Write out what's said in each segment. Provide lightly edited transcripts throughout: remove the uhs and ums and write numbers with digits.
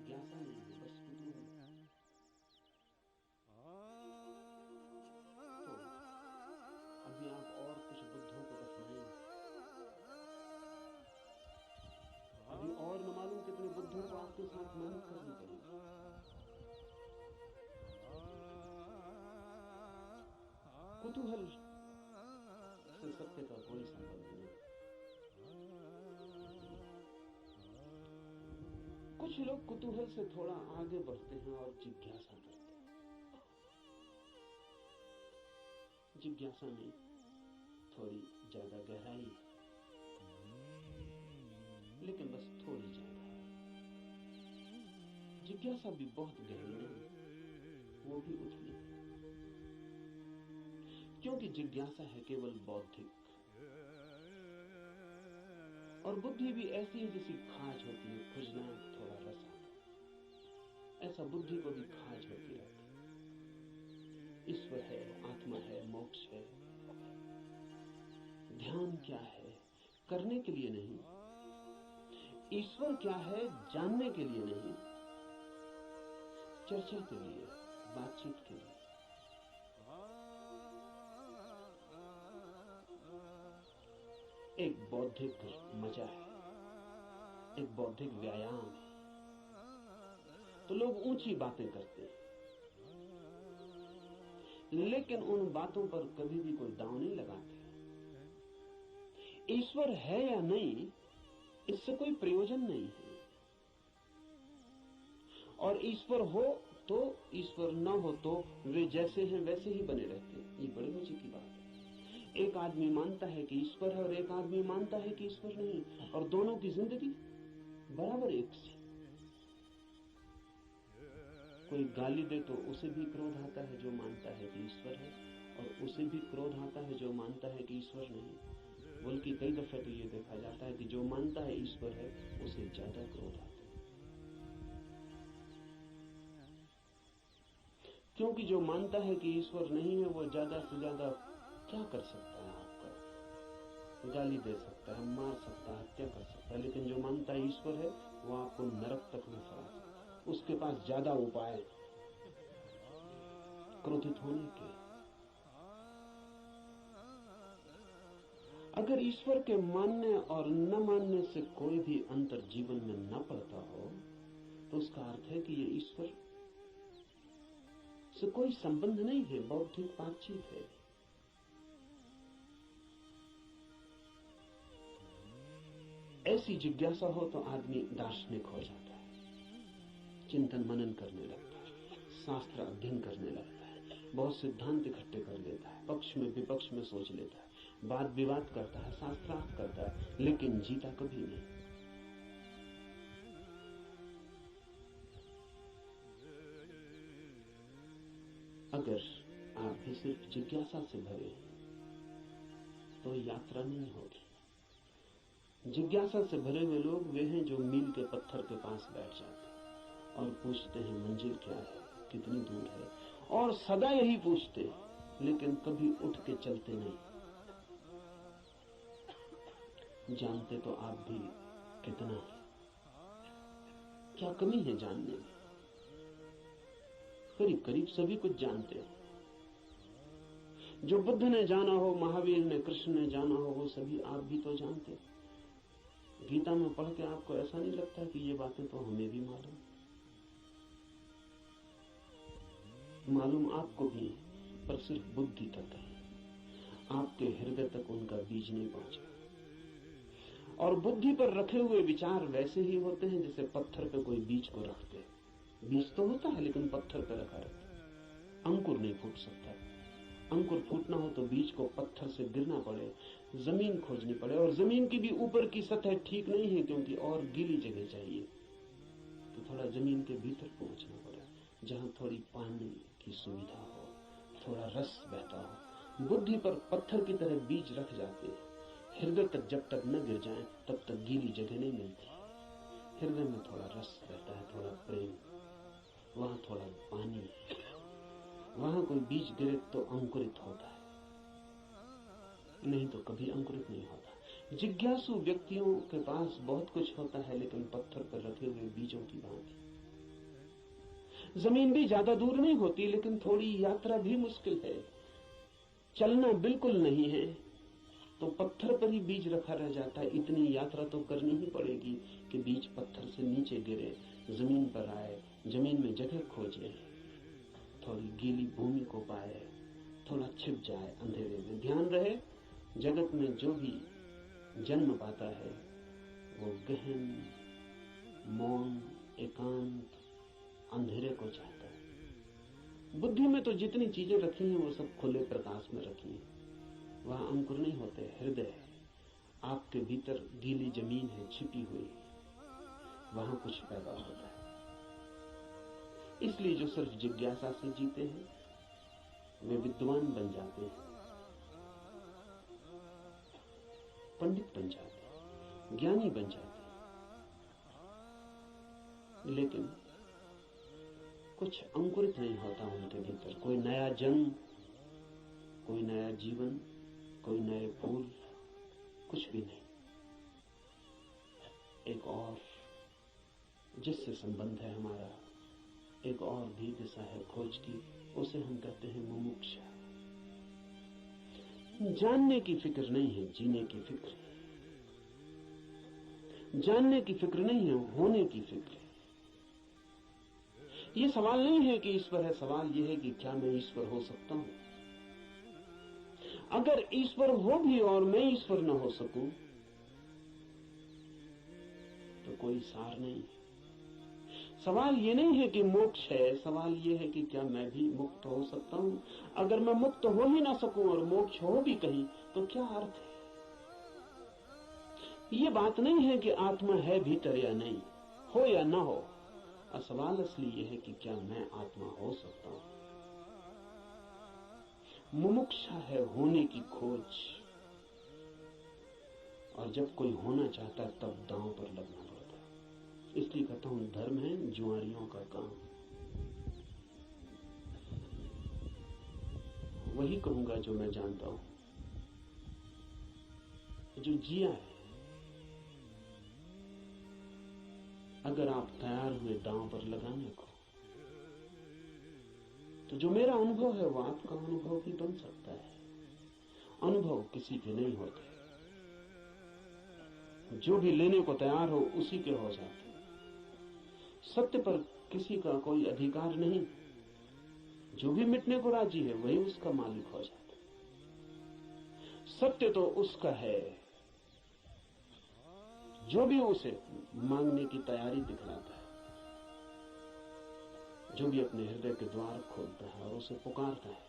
जिज्ञासा नहीं है, बस कुतूहल। तो अभी आप और कुछ बुद्धों को दफनाएंगे, अभी और न मालूम कितने बुद्धों को आपके साथ मेहनत करनी पड़ेगी। कुतूहल से सत्य का कोई संबंध नहीं। कुछ लोग कुतूहल से थोड़ा आगे बढ़ते हैं और जिज्ञासा करते हैं। जिज्ञासा में थोड़ी ज्यादा गहराई है, लेकिन बस थोड़ी ज्यादा। जिज्ञासा भी बहुत गहरी नहीं, वो भी उतनी, क्योंकि जिज्ञासा है केवल बौद्धिक, और बुद्धि भी ऐसी है जैसी खाज होती है, खुजना थोड़ा रस आता, ऐसा बुद्धि को भी खाज होती रहती है। ईश्वर है, आत्मा है, मोक्ष है, ध्यान क्या है, करने के लिए नहीं। ईश्वर क्या है, जानने के लिए नहीं, चर्चा के लिए, बातचीत के लिए। एक बौद्धिक मजा है, एक बौद्धिक व्यायाम है। तो लोग ऊंची बातें करते हैं, लेकिन उन बातों पर कभी भी कोई दांव नहीं लगाते। ईश्वर है या नहीं, इससे कोई प्रयोजन नहीं है। और ईश्वर हो तो, ईश्वर न हो तो वे जैसे हैं वैसे ही बने रहते हैं। ये बड़े मजे की बात है। एक आदमी मानता है कि ईश्वर है और एक आदमी मानता है कि ईश्वर नहीं, और दोनों की जिंदगी बराबर एक सी। कोई गाली दे तो उसे भी क्रोध आता है जो मानता है कि ईश्वर है, और उसे भी क्रोध आता है जो मानता है कि ईश्वर नहीं। बल्कि कई दफे तो ये देखा जाता है कि जो मानता है ईश्वर है उसे ज्यादा क्रोध आता है, क्योंकि जो मानता है कि ईश्वर नहीं है वो ज्यादा से ज्यादा क्या कर सकता है आपका, गाली दे सकता है, मार सकता है, हत्या कर सकता है। लेकिन जो मानता है ईश्वर है वो आपको नरक तक में फंसा सकता है। उसके पास ज्यादा उपाय क्रोधित होने के। अगर ईश्वर के मानने और न मानने से कोई भी अंतर जीवन में न पड़ता हो, तो उसका अर्थ है कि ये ईश्वर से कोई संबंध नहीं है, बौद्धिक बातचीत है। ऐसी जिज्ञासा हो तो आदमी दार्शनिक हो जाता है, चिंतन मनन करने लगता है, शास्त्र अध्ययन करने लगता है, बहुत सिद्धांत इकट्ठे कर लेता है, पक्ष में विपक्ष में सोच लेता है, वाद विवाद करता है, शास्त्रार्थ करता है, लेकिन जीता कभी नहीं। अगर आप भी सिर्फ जिज्ञासा से भरे तो यात्रा नहीं होगी। जिज्ञासा से भरे हुए लोग वे हैं जो मील के पत्थर के पास बैठ जाते हैं और पूछते हैं मंजिल क्या है, कितनी दूर है, और सदा यही पूछते हैं, लेकिन कभी उठ के चलते नहीं। जानते तो आप भी कितना है, क्या कमी है जानने में। करीब करीब सभी कुछ जानते हैं। जो बुद्ध ने जाना हो, महावीर ने, कृष्ण ने जाना हो, वो सभी आप भी तो जानते हैं। गीता में पढ़ के आपको ऐसा नहीं लगता कि ये बातें तो हमें भी मालूम आपको भी, पर सिर्फ बुद्धि तक है, आपके हृदय तक उनका बीज नहीं पहुंचा। और बुद्धि पर रखे हुए विचार वैसे ही होते हैं जैसे पत्थर पे कोई बीज को रखते हैं। बीज तो होता है लेकिन पत्थर पे रखा रहता है, अंकुर नहीं फूट सकता। अंकुर फूटना हो तो बीज को पत्थर से गिरना पड़े, जमीन खोजनी पड़े, और जमीन की भी ऊपर की सतह ठीक नहीं है, क्योंकि और गीली जगह चाहिए, तो थोड़ा जमीन के भीतर पहुंचना पड़े, जहां थोड़ी पानी की सुविधा हो, थोड़ा रस बहता हो। बुद्धि पर पत्थर की तरह बीज रख जाते हैं, हृदय तक जब तक न गिर जाए तब तक गीली जगह नहीं मिलती। हृदय में थोड़ा रस बहता है, थोड़ा प्रेम, वहां थोड़ा पानी, वहां कोई बीज गिरे तो अंकुरित होता है, नहीं तो कभी अंकुरित नहीं होता। जिज्ञासु व्यक्तियों के पास बहुत कुछ होता है, लेकिन पत्थर पर रखे हुए बीजों की भांति। जमीन भी ज्यादा दूर नहीं होती, लेकिन थोड़ी यात्रा भी मुश्किल है। चलना बिल्कुल नहीं है तो पत्थर पर ही बीज रखा रह जाता है। इतनी यात्रा तो करनी ही पड़ेगी कि बीज पत्थर से नीचे गिरे, जमीन पर आए, जमीन में जगह खोजे, थोड़ी गीली भूमि को पाए, थोड़ा छिप जाए अंधेरे में। ध्यान रहे, जगत में जो भी जन्म पाता है वो गहन, मौन, एकांत, अंधेरे को चाहता है। बुद्धि में तो जितनी चीजें रखी हैं वो सब खुले प्रकाश में रखी हैं। वहां अंकुर नहीं होते, हृदय है, आपके भीतर गीली जमीन है छिपी हुई, वहां कुछ पैदा होता है। इसलिए जो सिर्फ जिज्ञासा से जीते हैं वे विद्वान बन जाते हैं, पंडित बन जाते हैं, ज्ञानी बन जाते हैं, लेकिन कुछ अंकुरित नहीं होता उनके भीतर। कोई नया जन्म, कोई नया जीवन, कोई नए फूल, कुछ भी नहीं। एक और जिससे संबंध है हमारा, एक और भी दिशा है खोज की, उसे हम कहते हैं मुमुक्षा। जानने की फिक्र नहीं है, जीने की फिक्र है। जानने की फिक्र नहीं है, होने की फिक्र है। ये सवाल नहीं है कि ईश्वर है, सवाल यह है कि क्या मैं ईश्वर हो सकता हूं। अगर ईश्वर हो भी और मैं ईश्वर न हो सकूं तो कोई सार नहीं। सवाल ये नहीं है कि मोक्ष है, सवाल ये है कि क्या मैं भी मुक्त हो सकता हूं। अगर मैं मुक्त हो ही ना सकूं और मोक्ष हो भी कहीं तो क्या अर्थ है। ये बात नहीं है कि आत्मा है भीतर या नहीं, हो या ना हो। सवाल असली ये है कि क्या मैं आत्मा हो सकता हूं। मुमुक्षा है होने की खोज, और जब कोई होना चाहता है तब दांव पर लगना पड़ता है। इसलिए कहता हूं धर्म है जुआरियों का काम। वही कहूंगा जो मैं जानता हूं, जो जिया है। अगर आप तैयार हुए दांव पर लगाने को, तो जो मेरा अनुभव है वो आपका अनुभव भी बन सकता है। अनुभव किसी के नहीं होते, जो भी लेने को तैयार हो उसी के हो जाते। सत्य पर किसी का कोई अधिकार नहीं, जो भी मिटने को राजी है वही उसका मालिक हो जाता। सत्य तो उसका है जो भी उसे मांगने की तैयारी दिखलाता है, जो भी अपने हृदय के द्वार खोलता है और उसे पुकारता है।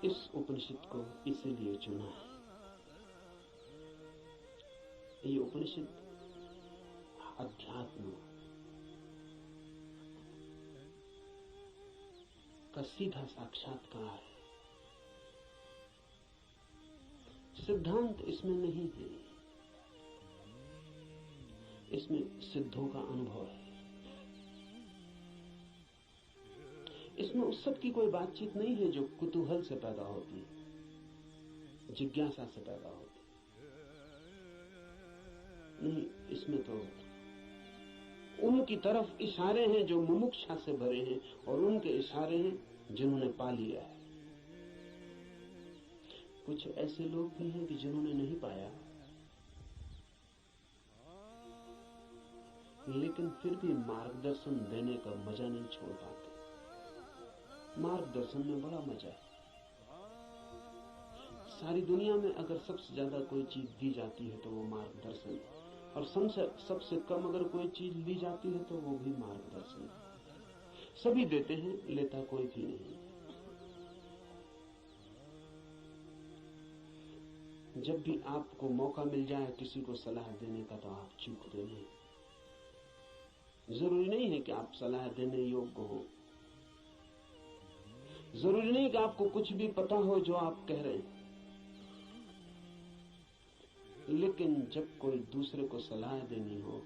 इस उपनिषद को इसीलिए चुना है। ये उपनिषद अध्यात्म का सीधा साक्षात्कार है। सिद्धांत इसमें नहीं है, इसमें सिद्धों का अनुभव है। इसमें उस सब की कोई बातचीत नहीं है जो कुतूहल से पैदा होती है, जिज्ञासा से पैदा होती नहीं। इसमें तो उनकी तरफ इशारे हैं जो मुमुक्षा से भरे हैं, और उनके इशारे हैं जिन्होंने पा लिया है। कुछ ऐसे लोग भी हैं कि जिन्होंने नहीं पाया, लेकिन फिर भी मार्गदर्शन देने का मजा नहीं छोड़ पाते। मार्गदर्शन में बड़ा मजा है। सारी दुनिया में अगर सबसे ज्यादा कोई चीज दी जाती है तो वो मार्गदर्शन है, और सबसे कम अगर कोई चीज ली जाती है तो वो भी मार्गदर्शन है। सभी देते हैं, लेता कोई भी नहीं। जब भी आपको मौका मिल जाए किसी को सलाह देने का तो आप चूकते नहीं। जरूरी नहीं है कि आप सलाह देने योग्य हो, जरूरी नहीं कि आपको कुछ भी पता हो जो आप कह रहे हैं, लेकिन जब कोई दूसरे को सलाह देनी हो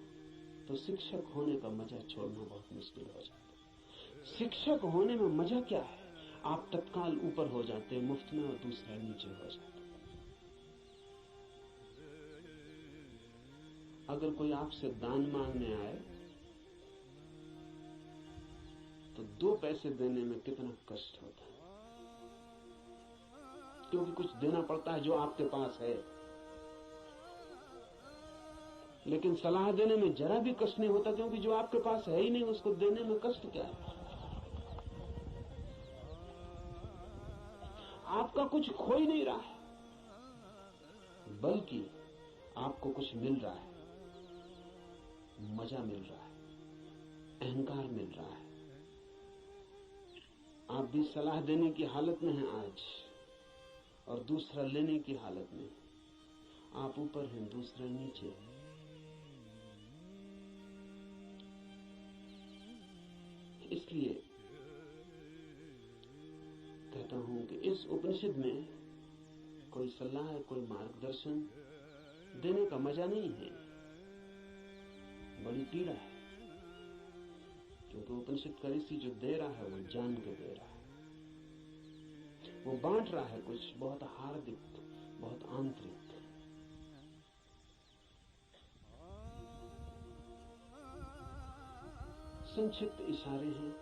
तो शिक्षक होने का मजा छोड़ना बहुत मुश्किल हो जाता है। शिक्षक होने में मजा क्या है? आप तत्काल ऊपर हो जाते हैं मुफ्त में, और दूसरा नीचे हो जाता है। अगर कोई आपसे दान मांगने आए तो 2 पैसे देने में कितना कष्ट होता है, क्योंकि कुछ देना पड़ता है जो आपके पास है। लेकिन सलाह देने में जरा भी कष्ट नहीं होता, क्योंकि जो आपके पास है ही नहीं उसको देने में कष्ट क्या है। आपका कुछ खो ही नहीं रहा है, बल्कि आपको कुछ मिल रहा है, मजा मिल रहा है, अहंकार मिल रहा है। आप भी सलाह देने की हालत में हैं आज, और दूसरा लेने की हालत में। आप ऊपर हैं, दूसरा नीचे है। इसलिए कहता हूं कि इस उपनिषद में कोई सलाह, कोई मार्गदर्शन देने का मजा नहीं है, बड़ी पीड़ा है। क्योंकि उपनिषद का ऋषि जो दे रहा है वो जान के दे रहा है, वो बांट रहा है कुछ बहुत हार्दिक, बहुत आंतरिक। संक्षिप्त इशारे हैं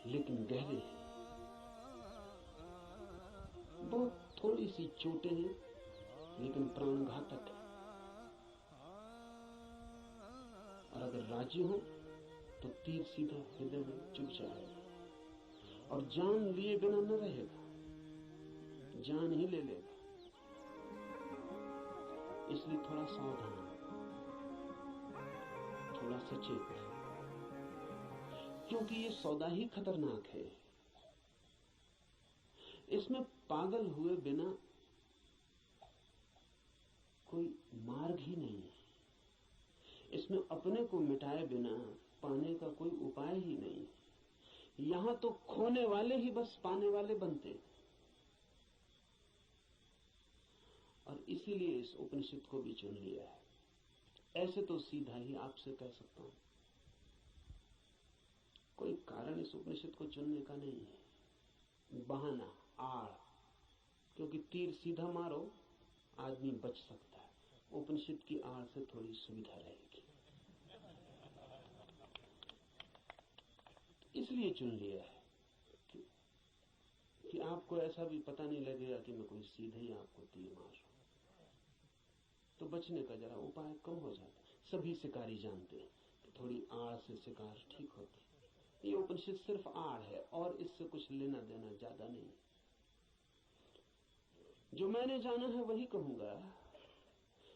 लेकिन गहरे हैं, बहुत थोड़ी सी चोटें हैं लेकिन प्राणघातक है। और अगर राजी हो तो तीर सीधा हृदय में चुभ जाएगा और जान लिए बिना न रहेगा, जान ही ले लेगा। इसलिए थोड़ा सावधान, थोड़ा सचेत, क्योंकि ये सौदा ही खतरनाक है। इसमें पागल हुए बिना कोई मार्ग ही नहीं है, इसमें अपने को मिटाए बिना पाने का कोई उपाय ही नहीं। यहां तो खोने वाले ही बस पाने वाले बनते हैं। और इसीलिए इस उपनिषद को भी चुन लिया है। ऐसे तो सीधा ही आपसे कह सकता हूं, कोई कारण इस उपनिषद को चुनने का नहीं है, बहाना, आड़। क्योंकि तीर सीधा मारो आदमी बच सकता है, उपनिषद की आड़ से थोड़ी सुविधा रहेगी, इसलिए चुन लिया है कि आपको ऐसा भी पता नहीं लगेगा कि मैं कोई सीधे ही आपको तीर मार रहा हूं। तो बचने का जरा उपाय कम हो जाता है। सभी शिकारी जानते हैं कि थोड़ी आड़ से शिकार ठीक होती है। ये उपनिषद सिर्फ आड़ है और इससे कुछ लेना देना ज्यादा नहीं। जो मैंने जाना है वही कहूंगा,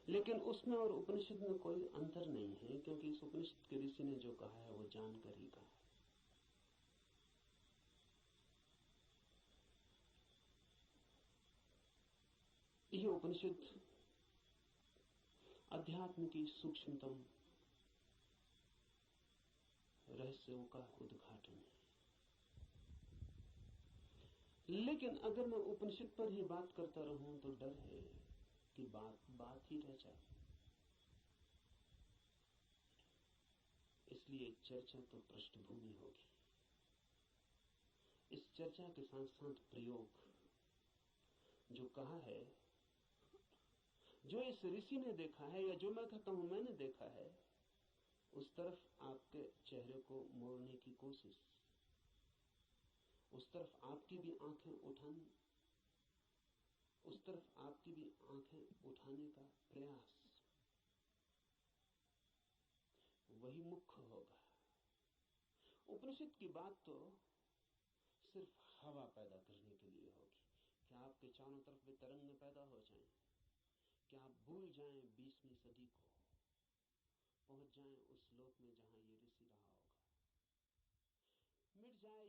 लेकिन उसमें और उपनिषद में कोई अंतर नहीं है, क्योंकि इस उपनिषद के ऋषि ने जो कहा है वो जानकर ही कहा है। यह उपनिषद अध्यात्म की सूक्ष्मतम रहस्यों का उद्घाटन है। लेकिन अगर मैं उपनिषद पर ही बात करता रहूं तो डर है कि बात ही रह जाए। इसलिए चर्चा तो पृष्ठभूमि होगी। इस चर्चा के साथ साथ प्रयोग, जो कहा है, जो इस ऋषि ने देखा है या जो मैं कहता हूं मैंने देखा है, उस तरफ आपके चेहरे को मोड़ने की कोशिश, उस तरफ आपकी भी आंखें उठाने, उस तरफ आपकी भी आंखें उठाने का प्रयास, वही मुख्य होगा। उपनिषद की बात तो सिर्फ हवा पैदा करने के लिए होगी कि आपके चारों तरफ वे तरंगें पैदा हो जाएं, कि आप भूल जाएं 20वीं सदी को, पहुंच जाएं उस लोक में जहां ये ऋषि रहा होगा। मिट जाए